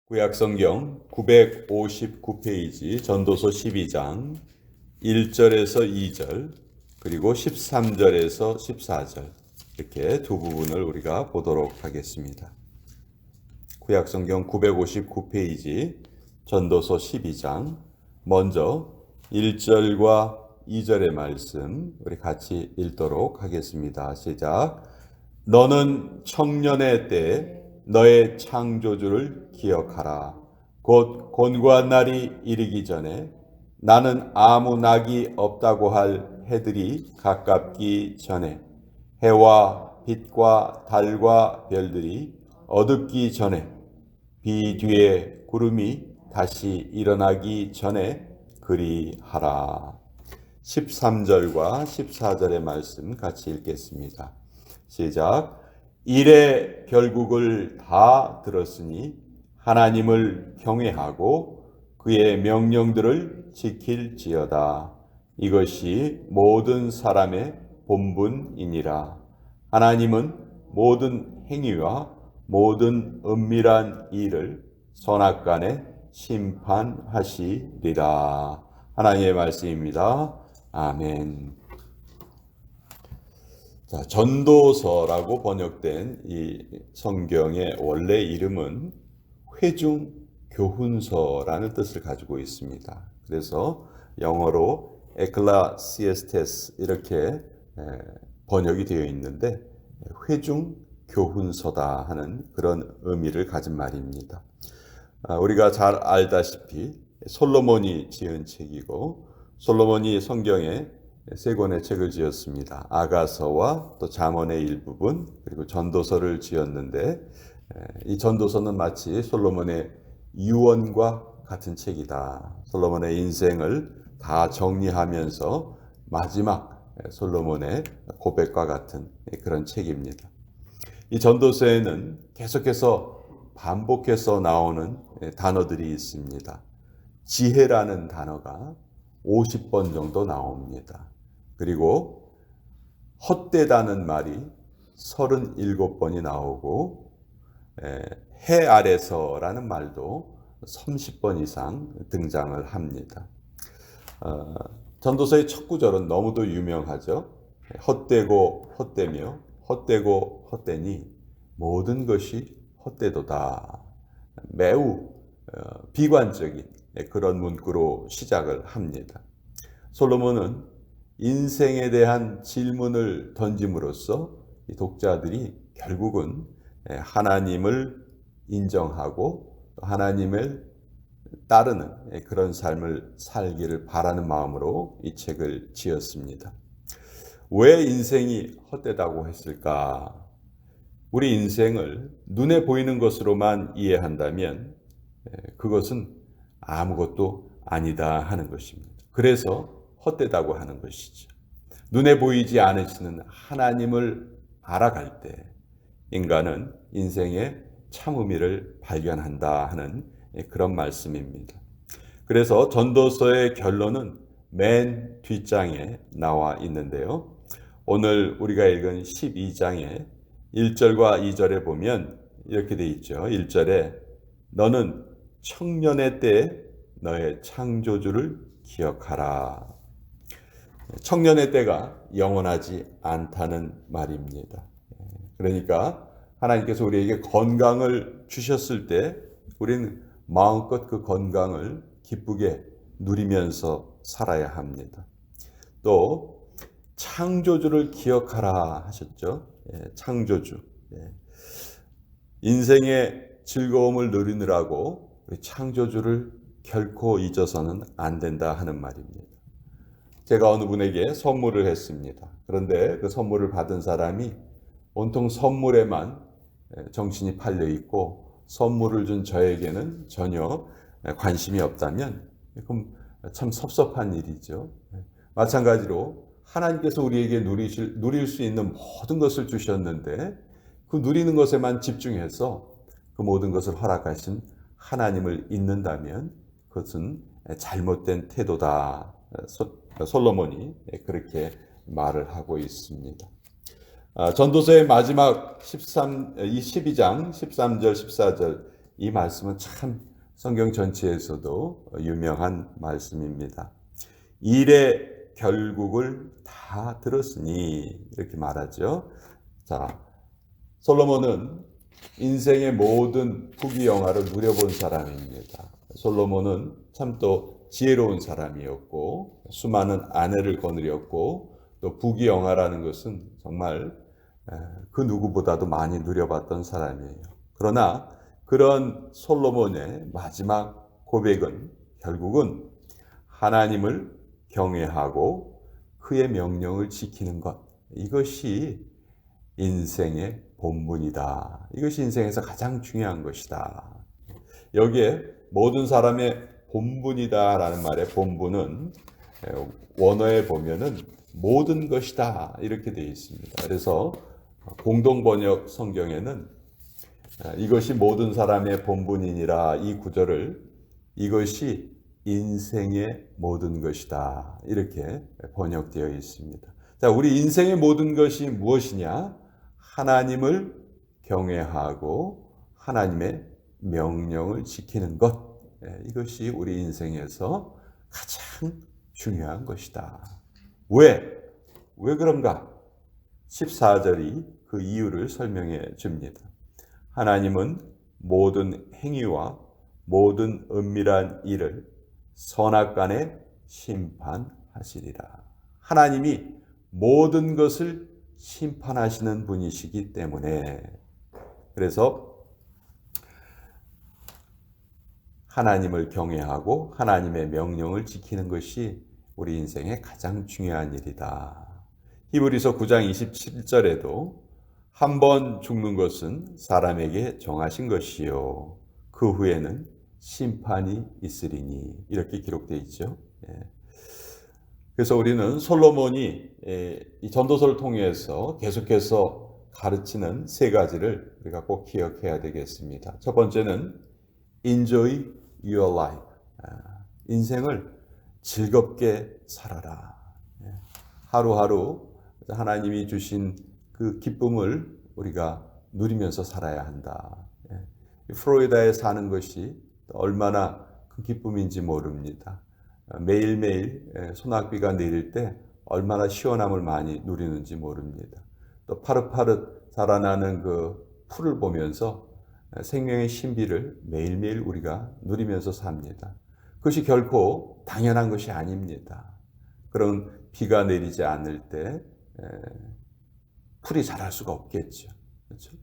구약성경 959페이지 전도서 12장 1절에서 2절 그리고 13절에서 14절 이렇게 두 부분을 우리가 보도록 하겠습니다. 구약성경 959페이지 전도서 12장 먼저 1절과 2절의 말씀 우리 같이 읽도록 하겠습니다. 시작. 너는 청년의 때 너의 창조주를 기억하라. 곧 곤고한 날이 이르기 전에 나는 아무 낙이 없다고 할 해들이 가깝기 전에 해와 빛과 달과 별들이 어둡기 전에 비 뒤에 구름이 다시 일어나기 전에 그리하라. 13절과 14절의 말씀 같이 읽겠습니다. 시작. 일의 결국을 다 들었으니 하나님을 경외하고 그의 명령들을 지킬지어다. 이것이 모든 사람의 본분이니라. 하나님은 모든 행위와 모든 은밀한 일을 선악간에 심판하시리라. 하나님의 말씀입니다. 아멘. 자, 전도서라고 번역된 이 성경의 원래 이름은 회중교훈서라는 뜻을 가지고 있습니다. 그래서 영어로 에클레시아스테스 이렇게 번역이 되어 있는데 회중교훈서다 하는 그런 의미를 가진 말입니다. 우리가 잘 알다시피 솔로몬이 지은 책이고 솔로몬이 성경에 세 권의 책을 지었습니다. 아가서와 또 잠언의 일부분 그리고 전도서를 지었는데 이 전도서는 마치 솔로몬의 유언과 같은 책이다. 솔로몬의 인생을 다 정리하면서 마지막 솔로몬의 고백과 같은 그런 책입니다. 이 전도서에는 계속해서 반복해서 나오는 단어들이 있습니다. 지혜라는 단어가 50번 정도 나옵니다. 그리고 헛되다는 말이 37번이 나오고 해 아래서라는 말도 30번 이상 등장을 합니다. 전도서의 첫 구절은 너무도 유명하죠. 헛되고 헛되며 헛되고 헛되니 모든 것이 헛되도다. 매우 비관적인 그런 문구로 시작을 합니다. 솔로몬은 인생에 대한 질문을 던짐으로써 독자들이 결국은 하나님을 인정하고 하나님을 따르는 그런 삶을 살기를 바라는 마음으로 이 책을 지었습니다. 왜 인생이 헛되다고 했을까? 우리 인생을 눈에 보이는 것으로만 이해한다면 그것은 아무것도 아니다 하는 것입니다. 그래서 헛되다고 하는 것이죠. 눈에 보이지 않으시는 하나님을 알아갈 때 인간은 인생의 참 의미를 발견한다 하는 그런 말씀입니다. 그래서 전도서의 결론은 맨 뒷장에 나와 있는데요. 오늘 우리가 읽은 12장의 1절과 2절에 보면 이렇게 돼 있죠. 1절에 너는 청년의 때에 너의 창조주를 기억하라. 청년의 때가 영원하지 않다는 말입니다. 그러니까 하나님께서 우리에게 건강을 주셨을 때 우리는 마음껏 그 건강을 기쁘게 누리면서 살아야 합니다. 또 창조주를 기억하라 하셨죠. 창조주. 인생의 즐거움을 누리느라고 창조주를 결코 잊어서는 안 된다 하는 말입니다. 제가 어느 분에게 선물을 했습니다. 그런데 그 선물을 받은 사람이 온통 선물에만 정신이 팔려 있고 선물을 준 저에게는 전혀 관심이 없다면 그럼 참 섭섭한 일이죠. 마찬가지로 하나님께서 우리에게 누릴 수 있는 모든 것을 주셨는데 그 누리는 것에만 집중해서 그 모든 것을 허락하신 하나님을 잊는다면 그것은 잘못된 태도다. 솔로몬이 그렇게 말을 하고 있습니다. 전도서의 마지막 12장 13절 14절 이 말씀은 참 성경 전체에서도 유명한 말씀입니다. 일의 결국을 다 들었으니 이렇게 말하죠. 자, 솔로몬은 인생의 모든 부귀영화를 누려본 사람입니다. 솔로몬은 참 또 지혜로운 사람이었고 수많은 아내를 거느렸고 또 부귀영화라는 것은 정말 그 누구보다도 많이 누려봤던 사람이에요. 그러나 그런 솔로몬의 마지막 고백은 결국은 하나님을 경외하고 그의 명령을 지키는 것, 이것이 인생의 본분이다. 이것이 인생에서 가장 중요한 것이다. 여기에 모든 사람의 본분이다라는 말의 본분은 원어에 보면은 모든 것이다 이렇게 되어 있습니다. 그래서 공동번역 성경에는 이것이 모든 사람의 본분이니라 이 구절을 이것이 인생의 모든 것이다 이렇게 번역되어 있습니다. 자, 우리 인생의 모든 것이 무엇이냐? 하나님을 경외하고 하나님의 명령을 지키는 것, 이것이 우리 인생에서 가장 중요한 것이다. 왜 그런가? 14절이 그 이유를 설명해 줍니다. 하나님은 모든 행위와 모든 은밀한 일을 선악간에 심판하시리라. 하나님이 모든 것을 심판하시는 분이시기 때문에, 그래서 하나님을 경외하고 하나님의 명령을 지키는 것이 우리 인생의 가장 중요한 일이다. 히브리서 9장 27절에도 한 번 죽는 것은 사람에게 정하신 것이요 그 후에는 심판이 있으리니 이렇게 기록되어 있죠. 그래서 우리는 솔로몬이 이 전도서를 통해서 계속해서 가르치는 세 가지를 우리가 꼭 기억해야 되겠습니다. 첫 번째는 enjoy your life. 인생을 즐겁게 살아라. 하루하루 하나님이 주신 그 기쁨을 우리가 누리면서 살아야 한다. 플로리다에 사는 것이 얼마나 큰 기쁨인지 모릅니다. 매일매일 소낙비가 내릴 때 얼마나 시원함을 많이 누리는지 모릅니다. 또 파릇파릇 자라나는 그 풀을 보면서 생명의 신비를 매일매일 우리가 누리면서 삽니다. 그것이 결코 당연한 것이 아닙니다. 그런 비가 내리지 않을 때 풀이 자랄 수가 없겠죠. 그렇죠?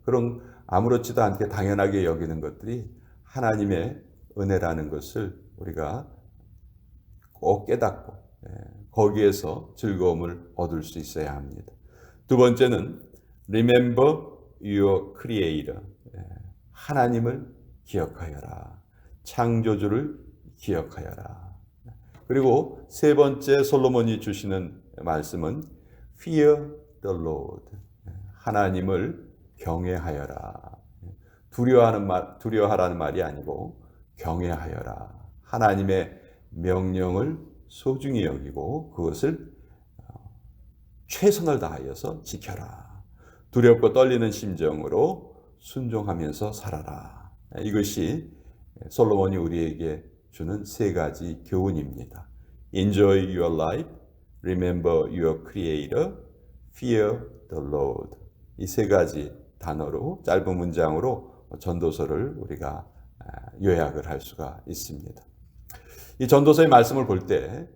그런 아무렇지도 않게 당연하게 여기는 것들이 하나님의 은혜라는 것을 우리가 꼭 깨닫고 거기에서 즐거움을 얻을 수 있어야 합니다. 두 번째는 remember your creator. 하나님을 기억하여라. 창조주를 기억하여라. 그리고 세 번째 솔로몬이 주시는 말씀은 fear the Lord. 하나님을 경외하여라. 두려워하라는 말이 아니고 경외하여라. 하나님의 명령을 소중히 여기고 그것을 최선을 다하여서 지켜라. 두렵고 떨리는 심정으로 순종하면서 살아라. 이것이 솔로몬이 우리에게 주는 세 가지 교훈입니다. Enjoy your life, remember your creator, fear the Lord. 이 세 가지 단어로 짧은 문장으로 전도서를 우리가 요약을 할 수가 있습니다. 이 전도서의 말씀을 볼 때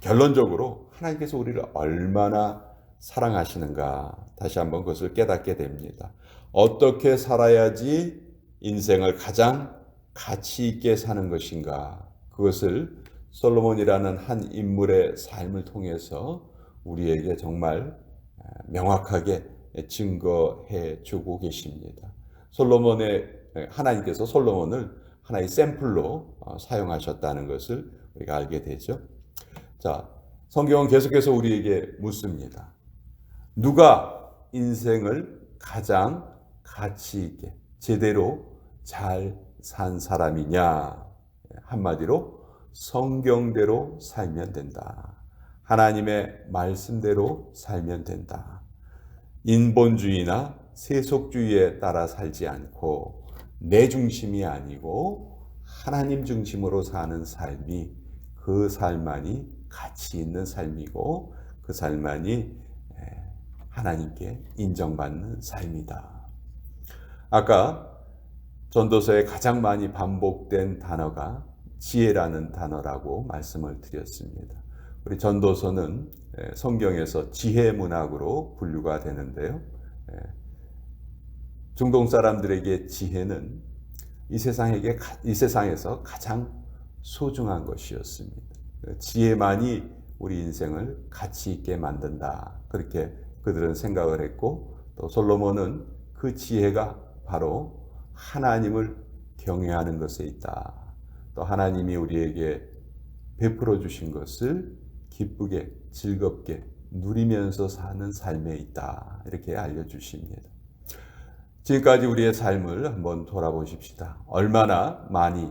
결론적으로 하나님께서 우리를 얼마나 사랑하시는가 다시 한번 그것을 깨닫게 됩니다. 어떻게 살아야지 인생을 가장 가치 있게 사는 것인가, 그것을 솔로몬이라는 한 인물의 삶을 통해서 우리에게 정말 명확하게 증거해 주고 계십니다. 하나님께서 솔로몬을 하나의 샘플로 사용하셨다는 것을 우리가 알게 되죠. 자, 성경은 계속해서 우리에게 묻습니다. 누가 인생을 가장 가치 있게 제대로 잘 산 사람이냐? 한마디로 성경대로 살면 된다. 하나님의 말씀대로 살면 된다. 인본주의나 세속주의에 따라 살지 않고 내 중심이 아니고 하나님 중심으로 사는 삶이 그 삶만이 가치 있는 삶이고 그 삶만이 하나님께 인정받는 삶이다. 아까 전도서에 가장 많이 반복된 단어가 지혜라는 단어라고 말씀을 드렸습니다. 우리 전도서는 성경에서 지혜 문학으로 분류가 되는데요. 중동 사람들에게 지혜는 이 세상에서 가장 소중한 것이었습니다. 지혜만이 우리 인생을 가치 있게 만든다. 그렇게 그들은 생각을 했고, 또 솔로몬은 그 지혜가 바로 하나님을 경외하는 것에 있다. 또 하나님이 우리에게 베풀어 주신 것을 기쁘게 즐겁게 누리면서 사는 삶에 있다. 이렇게 알려주십니다. 지금까지 우리의 삶을 한번 돌아보십시다. 얼마나 많이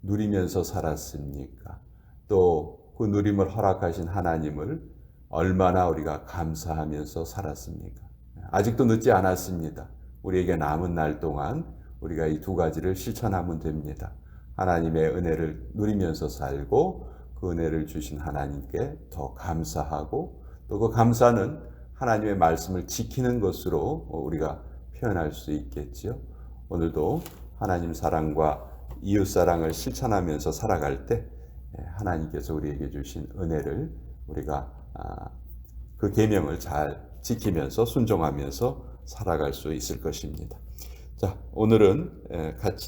누리면서 살았습니까? 또 그 누림을 허락하신 하나님을 얼마나 우리가 감사하면서 살았습니까? 아직도 늦지 않았습니다. 우리에게 남은 날 동안 우리가 이 두 가지를 실천하면 됩니다. 하나님의 은혜를 누리면서 살고 그 은혜를 주신 하나님께 더 감사하고 또 그 감사는 하나님의 말씀을 지키는 것으로 우리가 표현할 수 있겠지요. 오늘도 하나님 사랑과 이웃 사랑을 실천하면서 살아갈 때 하나님께서 우리에게 주신 은혜를 우리가 그 계명을 잘 지키면서 순종하면서 살아갈 수 있을 것입니다. 자, 오늘은 같이